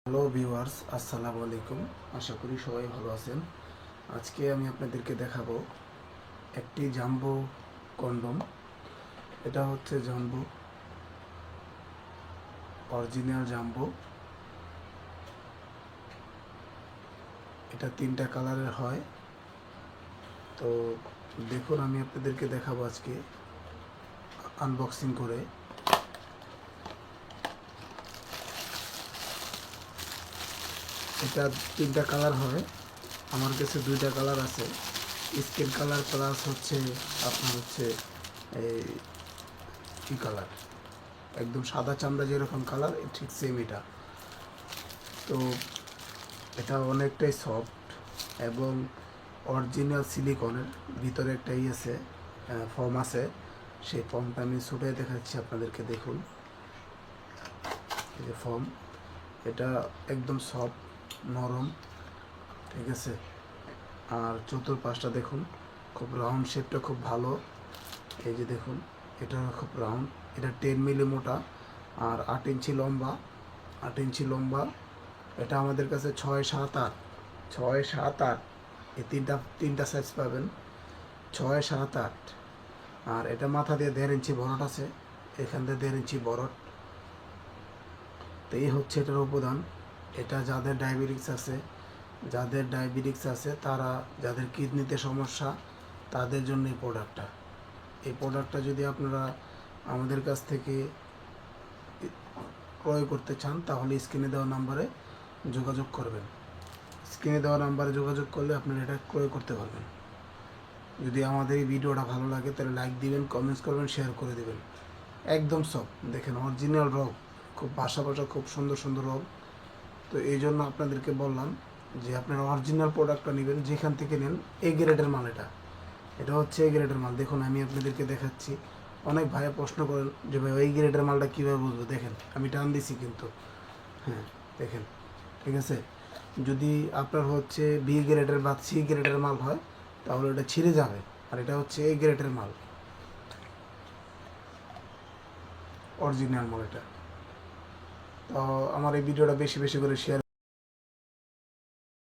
Hello viewers, আসসালামু আলাইকুম। আশা করি সবাই ভালো আছেন। আজকে আমি আপনাদেরকে দেখাবো একটি জাম্বো কন্ডম। এটা হচ্ছে জাম্বো, অরিজিনাল জাম্বো। এটা 3টা কালারের হয়। তো দেখুন, আমি আপনাদেরকে দেখাবো আজকে আনবক্সিং করে। এটা 3টা কালার হয়, আমার কাছে 2টা কালার আছে। স্কিন কালার প্লাস হচ্ছে আপনার হচ্ছে এই কি কালার, একদম সাদা চামড়া যেরকম কালার, ঠিক সেম এটা। তো এটা অনেকটাই সফট এবং অরিজিনাল সিলিকনের ভিতরে একটা আছে, ফর্ম আছে। সেই ফর্মটা আমি ছুটে দেখাচ্ছি আপনাদেরকে। দেখুন, এই যে ফর্ম, এটা একদম সফট, নরম, ঠিক আছে। আর চতুর্পাশটা দেখুন, খুব রাউন্ড শেপটা খুব ভালো। এই যে দেখুন, এটা খুব রাউন্ড। এটা 10 মিলি মোটা আর 8 ইঞ্চি লম্বা। 8 ইঞ্চি লম্বা। এটা আমাদের কাছে 6, 7, 8, 6, 7, 8 এই তিনটা সাইজ পাবেন। 6, 7, 8। আর এটা মাথা দিয়ে 1.5 ইঞ্চি বরট আছে, এখান দিয়ে 1.5 ইঞ্চি বরট। তো এই হচ্ছে এটার উপাদান। এটা যাদের ডায়াবেটিক্স আছে তারা, যাদের কিডনিতে সমস্যা, তাদের জন্য এই প্রোডাক্টটা যদি আপনারা আমাদের কাছ থেকে ক্রয় করতে চান, তাহলে স্ক্রিনে দেওয়া নাম্বারে যোগাযোগ করবেন। স্ক্রিনে দেওয়া নাম্বারে যোগাযোগ করলে আপনারা এটা ক্রয় করতে পারবেন। যদি আমাদের এই ভিডিওটা ভালো লাগে তাহলে লাইক দিবেন, কমেন্টস করবেন, শেয়ার করে দেবেন। একদম সব দেখেন, অরিজিনাল রগ, খুব ভাষা খুব সুন্দর সুন্দর রগ। তো এই জন্য আপনাদেরকে বললাম যে আপনারা অরিজিনাল প্রোডাক্টটা নেবেন, যেখান থেকে নেন। এ গ্রেডের মাল এটা হচ্ছে এ গ্রেডের মাল। দেখুন, আমি আপনাদেরকে দেখাচ্ছি। অনেক ভাইয়া প্রশ্ন করেন যে ভাই এই গ্রেডের মালটা কীভাবে বুঝবো। দেখেন, আমি টান দিছি কিন্তু, হ্যাঁ দেখেন, ঠিক আছে। যদি আপনার হচ্ছে বি গ্রেডের বা সি গ্রেডের মাল হয়, তাহলে এটা ছিঁড়ে যাবে। আর এটা হচ্ছে এ গ্রেডের মাল, অরিজিনাল মাল এটা। তো আমার এই ভিডিওটা বেশি বেশি করে শেয়ার